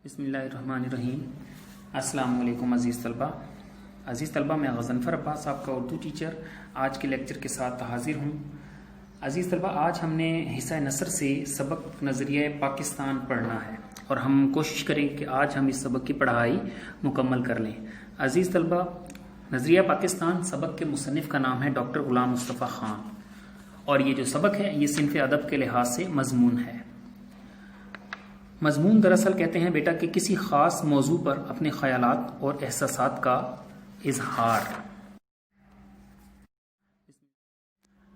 بسم اللہ الرحمن الرحیم۔ السلام علیکم عزیز طلبہ، میں غضنفر عباس آپ کا اردو ٹیچر آج کے لیکچر کے ساتھ حاضر ہوں۔ عزیز طلبہ، آج ہم نے حصہ نثر سے سبق نظریہ پاکستان پڑھنا ہے اور ہم کوشش کریں کہ آج ہم اس سبق کی پڑھائی مکمل کر لیں۔ عزیز طلبہ، نظریہ پاکستان سبق کے مصنف کا نام ہے ڈاکٹر غلام مصطفیٰ خان، اور یہ جو سبق ہے یہ صنف ادب کے لحاظ سے مضمون ہے۔ مضمون دراصل کہتے ہیں بیٹا کہ کسی خاص موضوع پر اپنے خیالات اور احساسات کا اظہار۔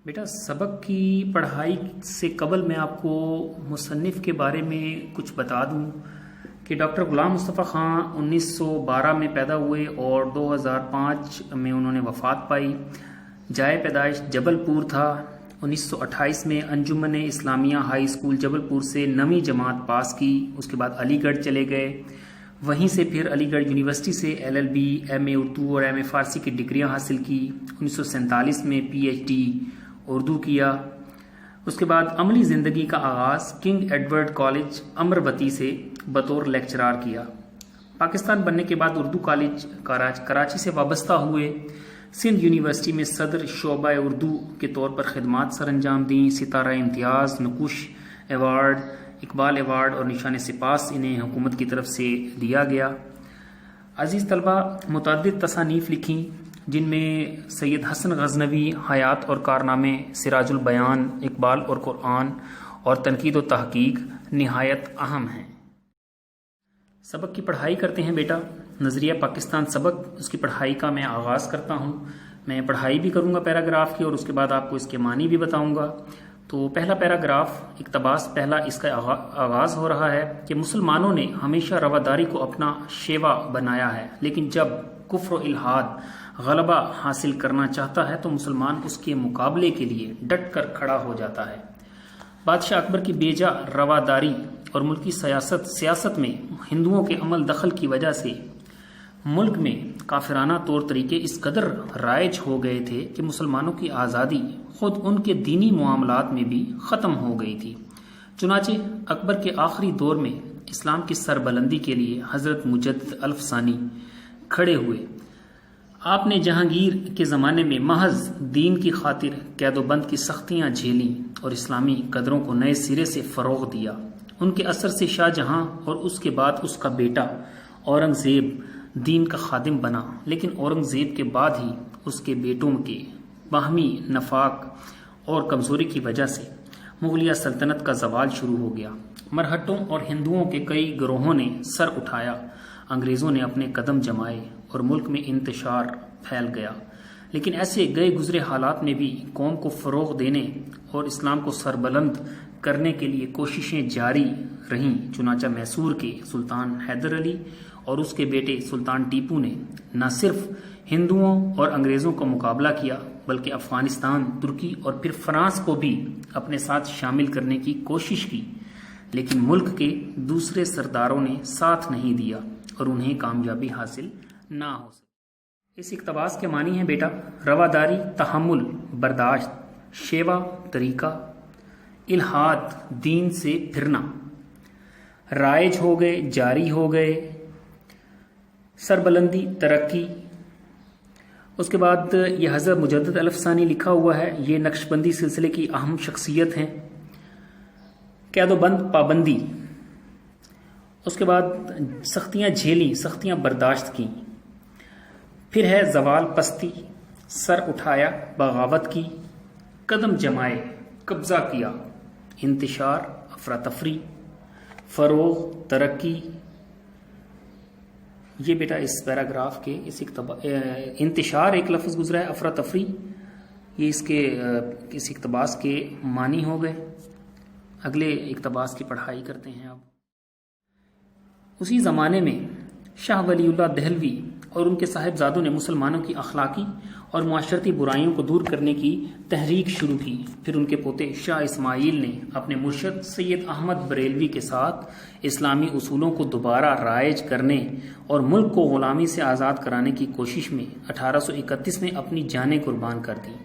بیٹا سبق کی پڑھائی سے قبل میں آپ کو مصنف کے بارے میں کچھ بتا دوں کہ ڈاکٹر غلام مصطفیٰ خان 1912 میں پیدا ہوئے اور 2005 میں انہوں نے وفات پائی۔ جائے پیدائش جبل پور تھا۔ 1928 میں انجمن اسلامیہ ہائی اسکول جبل پور سے 9ویں جماعت پاس کی، اس کے بعد علی گڑھ چلے گئے، وہیں سے پھر علی گڑھ یونیورسٹی سے LLB MA اردو اور MA فارسی کی ڈگریاں حاصل کی۔ 1947 میں PhD اردو کیا۔ اس کے بعد عملی زندگی کا آغاز کنگ ایڈورڈ کالج امروتی سے بطور لیکچرار کیا۔ پاکستان بننے کے بعد اردو کالج کراچی سے وابستہ ہوئے۔ سندھ یونیورسٹی میں صدر شعبہ اردو کے طور پر خدمات سر انجام دیں۔ ستارہ امتیاز، نقوش ایوارڈ، اقبال ایوارڈ اور نشان سپاس انہیں حکومت کی طرف سے دیا گیا۔ عزیز طلبہ، متعدد تصانیف لکھیں جن میں سید حسن غزنوی حیات اور کارنامے، سراج البیان، اقبال اور قرآن اور تنقید و تحقیق نہایت اہم ہیں۔ سبق کی پڑھائی کرتے ہیں بیٹا۔ نظریہ پاکستان سبق، اس کی پڑھائی کا میں آغاز کرتا ہوں۔ میں پڑھائی بھی کروں گا پیراگراف کی اور اس کے بعد آپ کو اس کے معنی بھی بتاؤں گا۔ تو پہلا پیراگراف اقتباس پہلا، اس کا آغاز ہو رہا ہے کہ مسلمانوں نے ہمیشہ رواداری کو اپنا شیوا بنایا ہے، لیکن جب کفر و الحاد غلبہ حاصل کرنا چاہتا ہے تو مسلمان اس کے مقابلے کے لیے ڈٹ کر کھڑا ہو جاتا ہے۔ بادشاہ اکبر کی بیجا رواداری اور ملکی سیاست میں ہندوؤں کے عمل دخل کی وجہ سے ملک میں کافرانہ طور طریقے اس قدر رائج ہو گئے تھے کہ مسلمانوں کی آزادی خود ان کے دینی معاملات میں بھی ختم ہو گئی تھی۔ چنانچہ اکبر کے آخری دور میں اسلام کی سربلندی کے لیے حضرت مجدد الف ثانی کھڑے ہوئے۔ آپ نے جہانگیر کے زمانے میں محض دین کی خاطر قید و بند کی سختیاں جھیلیں اور اسلامی قدروں کو نئے سرے سے فروغ دیا۔ ان کے اثر سے شاہ جہاں اور اس کے بعد اس کا بیٹا اورنگزیب دین کا خادم بنا، لیکن اورنگزیب کے بعد ہی اس کے بیٹوں کے باہمی نفاق اور کمزوری کی وجہ سے مغلیہ سلطنت کا زوال شروع ہو گیا۔ مرہٹوں اور ہندوؤں کے کئی گروہوں نے سر اٹھایا، انگریزوں نے اپنے قدم جمائے اور ملک میں انتشار پھیل گیا، لیکن ایسے گئے گزرے حالات میں بھی قوم کو فروغ دینے اور اسلام کو سربلند کرنے کے لیے کوششیں جاری رہیں۔ چنانچہ میسور کے سلطان حیدر علی اور اس کے بیٹے سلطان ٹیپو نے نہ صرف ہندوؤں اور انگریزوں کا مقابلہ کیا بلکہ افغانستان، ترکی اور پھر فرانس کو بھی اپنے ساتھ شامل کرنے کی کوشش کی، لیکن ملک کے دوسرے سرداروں نے ساتھ نہیں دیا اور انہیں کامیابی حاصل نہ ہو سکی۔ اس اقتباس کے معنی ہیں بیٹا: رواداری، تحمل، برداشت، شیوا، طریقہ، الحاد، دین سے پھرنا، رائج ہو گئے، جاری ہو گئے، سربلندی، ترقی۔ اس کے بعد یہ حضرت مجدد الف ثانی لکھا ہوا ہے، یہ نقشبندی سلسلے کی اہم شخصیت ہیں۔ قید و بند، پابندی۔ اس کے بعد سختیاں جھیلی، سختیاں برداشت کی۔ پھر ہے زوال، پستی، سر اٹھایا، بغاوت کی، قدم جمائے، قبضہ کیا، انتشار، افراتفری، فروغ، ترقی۔ یہ بیٹا اس پیراگراف کے انتشار ایک لفظ گزرا ہے، افراتفری، یہ اس اقتباس کے معنی ہو گئے۔ اگلے اقتباس کی پڑھائی کرتے ہیں اب۔ اسی زمانے میں شاہ ولی اللہ دہلوی اور ان کے صاحبزادوں نے مسلمانوں کی اخلاقی اور معاشرتی برائیوں کو دور کرنے کی تحریک شروع کی۔ پھر ان کے پوتے شاہ اسماعیل نے اپنے مرشد سید احمد بریلوی کے ساتھ اسلامی اصولوں کو دوبارہ رائج کرنے اور ملک کو غلامی سے آزاد کرانے کی کوشش میں 1831 میں اپنی جانیں قربان کر دیں۔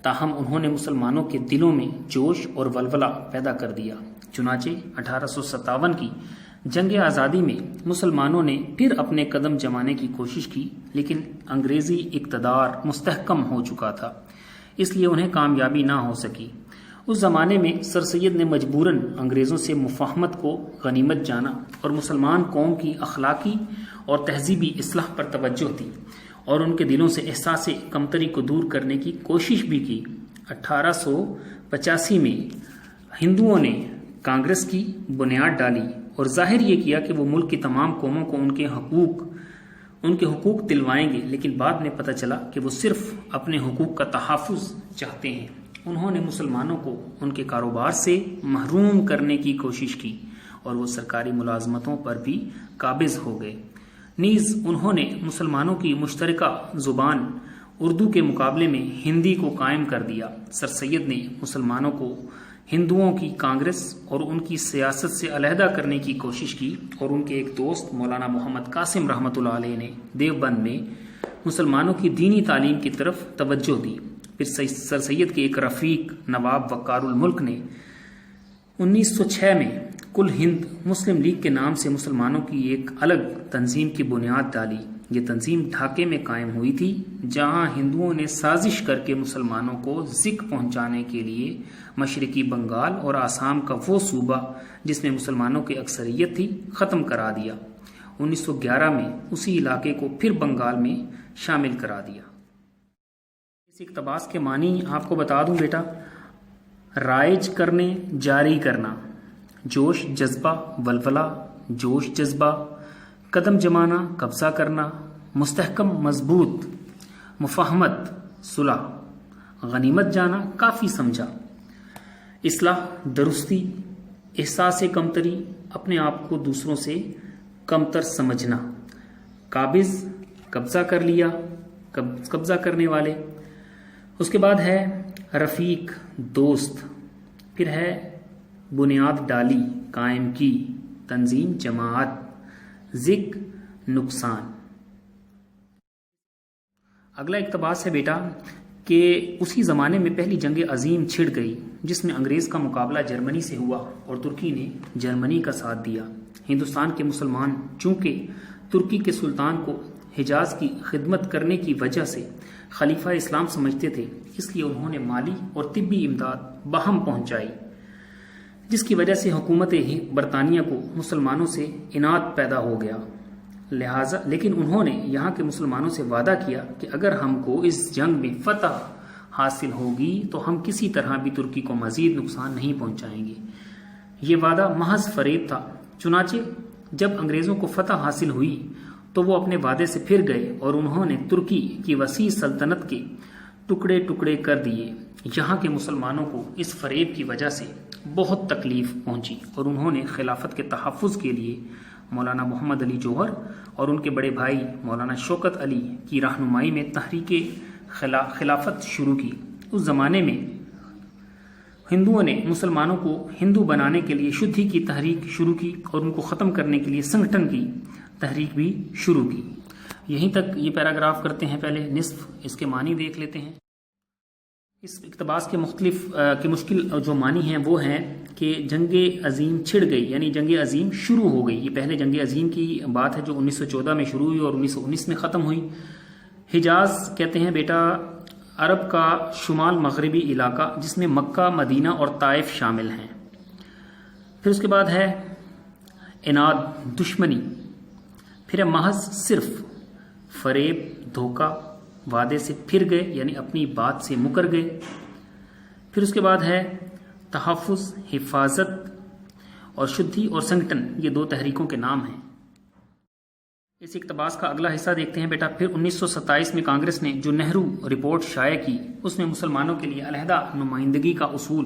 تاہم انہوں نے مسلمانوں کے دلوں میں جوش اور ولولہ پیدا کر دیا۔ چنانچہ 1857 کی جنگ آزادی میں مسلمانوں نے پھر اپنے قدم جمانے کی کوشش کی، لیکن انگریزی اقتدار مستحکم ہو چکا تھا، اس لیے انہیں کامیابی نہ ہو سکی۔ اس زمانے میں سر سید نے مجبوراً انگریزوں سے مفاہمت کو غنیمت جانا اور مسلمان قوم کی اخلاقی اور تہذیبی اصلاح پر توجہ دی اور ان کے دلوں سے احساس کمتری کو دور کرنے کی کوشش بھی کی۔ 1885 میں ہندوؤں نے کانگریس کی بنیاد ڈالی اور ظاہر یہ کیا کہ وہ ملک کی تمام قوموں کو ان کے حقوق دلوائیں گے، لیکن بعد میں پتہ چلا کہ وہ صرف اپنے حقوق کا تحفظ چاہتے ہیں۔ انہوں نے مسلمانوں کو ان کے کاروبار سے محروم کرنے کی کوشش کی اور وہ سرکاری ملازمتوں پر بھی قابض ہو گئے۔ نیز انہوں نے مسلمانوں کی مشترکہ زبان اردو کے مقابلے میں ہندی کو قائم کر دیا۔ سر سید نے مسلمانوں کو ہندوؤں کی کانگریس اور ان کی سیاست سے علیحدہ کرنے کی کوشش کی، اور ان کے ایک دوست مولانا محمد قاسم رحمۃ اللہ علیہ نے دیوبند میں مسلمانوں کی دینی تعلیم کی طرف توجہ دی۔ پھر سر سید کے ایک رفیق نواب وقار الملک نے 1906 میں کل ہند مسلم لیگ کے نام سے مسلمانوں کی ایک الگ تنظیم کی بنیاد ڈالی۔ یہ تنظیم ڈھاکے میں قائم ہوئی تھی، جہاں ہندوؤں نے سازش کر کے مسلمانوں کو ذک پہنچانے کے لیے مشرقی بنگال اور آسام کا وہ صوبہ جس میں مسلمانوں کی اکثریت تھی ختم کرا دیا۔ 1911 میں اسی علاقے کو پھر بنگال میں شامل کرا دیا۔ اس اقتباس کے معنی آپ کو بتا دوں بیٹا: رائج کرنے، جاری کرنا، جوش جذبہ ولولہ، جوش جذبہ، قدم جمانا قبضہ کرنا، مستحکم مضبوط، مفاہمت صلح، غنیمت جانا کافی سمجھا، اصلاح درستی، احساس کمتری اپنے آپ کو دوسروں سے کمتر سمجھنا، قابض قبضہ کر لیا، قبضہ کرنے والے۔ اس کے بعد ہے رفیق دوست، پھر ہے بنیاد ڈالی قائم کی، تنظیم جماعت، ذکر نقصان۔ اگلا اقتباس ہے بیٹا کہ اسی زمانے میں پہلی جنگ عظیم چھڑ گئی جس میں انگریز کا مقابلہ جرمنی سے ہوا اور ترکی نے جرمنی کا ساتھ دیا۔ ہندوستان کے مسلمان چونکہ ترکی کے سلطان کو حجاز کی خدمت کرنے کی وجہ سے خلیفہ اسلام سمجھتے تھے، اس لیے انہوں نے مالی اور طبی امداد باہم پہنچائی، جس کی وجہ سے حکومت برطانیہ کو مسلمانوں سے عناد پیدا ہو گیا۔ لیکن انہوں نے یہاں کے مسلمانوں سے وعدہ کیا کہ اگر ہم کو اس جنگ میں فتح حاصل ہوگی تو ہم کسی طرح بھی ترکی کو مزید نقصان نہیں پہنچائیں گے۔ یہ وعدہ محض فریب تھا۔ چنانچہ جب انگریزوں کو فتح حاصل ہوئی تو وہ اپنے وعدے سے پھر گئے اور انہوں نے ترکی کی وسیع سلطنت کے ٹکڑے ٹکڑے کر دیے۔ یہاں کے مسلمانوں کو اس فریب کی وجہ سے بہت تکلیف پہنچی اور انہوں نے خلافت کے تحفظ کے لیے مولانا محمد علی جوہر اور ان کے بڑے بھائی مولانا شوکت علی کی رہنمائی میں تحریک خلافت شروع کی۔ اس زمانے میں ہندوؤں نے مسلمانوں کو ہندو بنانے کے لیے شدھی کی تحریک شروع کی اور ان کو ختم کرنے کے لیے سنگٹن کی تحریک بھی شروع کی۔ یہیں تک یہ پیراگراف کرتے ہیں، پہلے نصف اس کے معنی دیکھ لیتے ہیں۔ اس اقتباس کے مشکل جو معنی ہیں وہ ہیں کہ جنگ عظیم چھڑ گئی، یعنی جنگ عظیم شروع ہو گئی۔ یہ پہلے جنگ عظیم کی بات ہے جو 1914 میں شروع ہوئی اور 1919 میں ختم ہوئی۔ حجاز کہتے ہیں بیٹا عرب کا شمال مغربی علاقہ جس میں مکہ، مدینہ اور طائف شامل ہیں۔ پھر اس کے بعد ہے عناد، دشمنی، پھر ہے محض صرف، فریب، دھوکہ، وعدے سے پھر گئے یعنی اپنی بات سے مکر گئے۔ پھر اس کے بعد ہے تحفظ، حفاظت، اور شدھی اور سنگٹن، یہ دو تحریکوں کے نام ہیں۔ اس اقتباس کا اگلا حصہ دیکھتے ہیں بیٹا۔ پھر 1927 میں کانگریس نے جو نہرو رپورٹ شائع کی اس میں مسلمانوں کے لیے علیحدہ نمائندگی کا اصول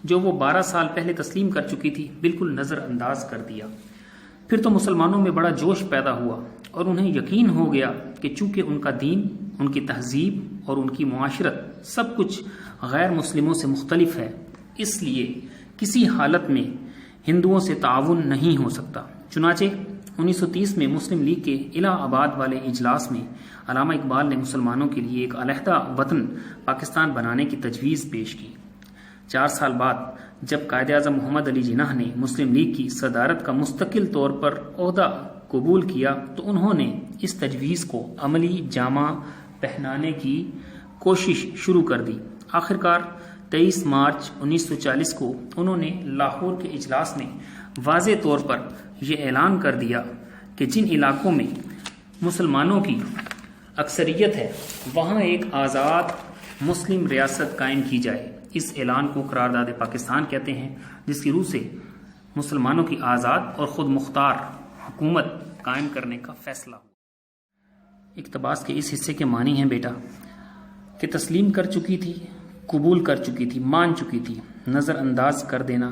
جو وہ 12 سال پہلے تسلیم کر چکی تھی بالکل نظر انداز کر دیا۔ پھر تو مسلمانوں میں بڑا جوش پیدا ہوا اور انہیں یقین ہو گیا کہ چونکہ ان کا دین، ان کی تہذیب اور ان کی معاشرت سب کچھ غیر مسلموں سے مختلف ہے، اس لیے کسی حالت میں ہندوؤں سے تعاون نہیں ہو سکتا۔ چنانچہ 1930 میں مسلم لیگ کے الہ آباد والے اجلاس میں علامہ اقبال نے مسلمانوں کے لیے ایک علیحدہ وطن پاکستان بنانے کی تجویز پیش کی۔ 4 سال بعد جب قائد اعظم محمد علی جناح نے مسلم لیگ کی صدارت کا مستقل طور پر عہدہ قبول کیا تو انہوں نے اس تجویز کو عملی جامہ پہنانے کی کوشش شروع کر دی۔ آخرکار 23 مارچ 1940 کو انہوں نے لاہور کے اجلاس میں واضح طور پر یہ اعلان کر دیا کہ جن علاقوں میں مسلمانوں کی اکثریت ہے وہاں ایک آزاد مسلم ریاست قائم کی جائے۔ اس اعلان کو قرارداد پاکستان کہتے ہیں، جس کی روح سے مسلمانوں کی آزاد اور خود مختار حکومت قائم کرنے کا فیصلہ ہوا۔ اقتباس کے اس حصے کے معنی ہیں بیٹا کہ تسلیم کر چکی تھی، قبول کر چکی تھی، مان چکی تھی، نظر انداز کر دینا،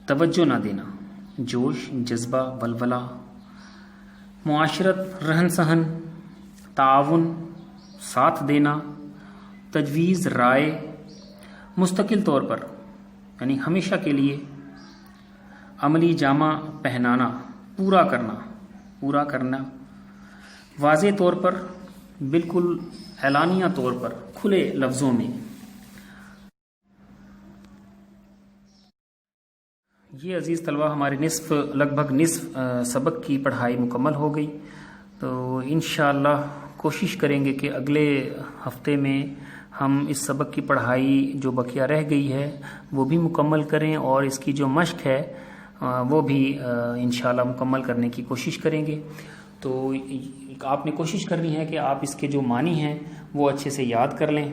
توجہ نہ دینا، جوش، جذبہ، ولولہ، معاشرت، رہن سہن، تعاون، ساتھ دینا، تجویز، رائے، مستقل طور پر یعنی ہمیشہ کے لیے عملی جامہ پہنانا، پورا کرنا، واضح طور پر، بالکل اعلانیہ طور پر، کھلے لفظوں میں۔ یہ عزیز طلبہ ہمارے لگ بھگ نصف سبق کی پڑھائی مکمل ہو گئی، تو انشاءاللہ کوشش کریں گے کہ اگلے ہفتے میں ہم اس سبق کی پڑھائی جو بقیہ رہ گئی ہے وہ بھی مکمل کریں، اور اس کی جو مشق ہے وہ بھی انشاءاللہ مکمل کرنے کی کوشش کریں گے۔ تو آپ نے کوشش کرنی ہے کہ آپ اس کے جو معنی ہیں وہ اچھے سے یاد کر لیں۔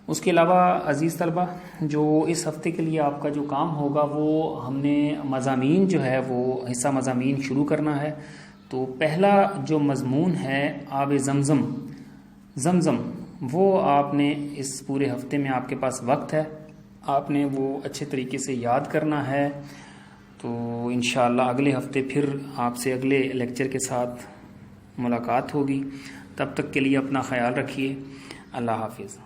اس کے علاوہ عزیز طلبہ جو اس ہفتے کے لیے آپ کا جو کام ہوگا وہ ہم نے مضامین جو ہے وہ حصہ مضامین شروع کرنا ہے۔ تو پہلا جو مضمون ہے آب زمزم وہ آپ نے اس پورے ہفتے میں آپ کے پاس وقت ہے، آپ نے وہ اچھے طریقے سے یاد کرنا ہے۔ تو انشاءاللہ اگلے ہفتے پھر آپ سے اگلے لیکچر کے ساتھ ملاقات ہوگی۔ تب تک کے لیے اپنا خیال رکھیے۔ اللہ حافظ۔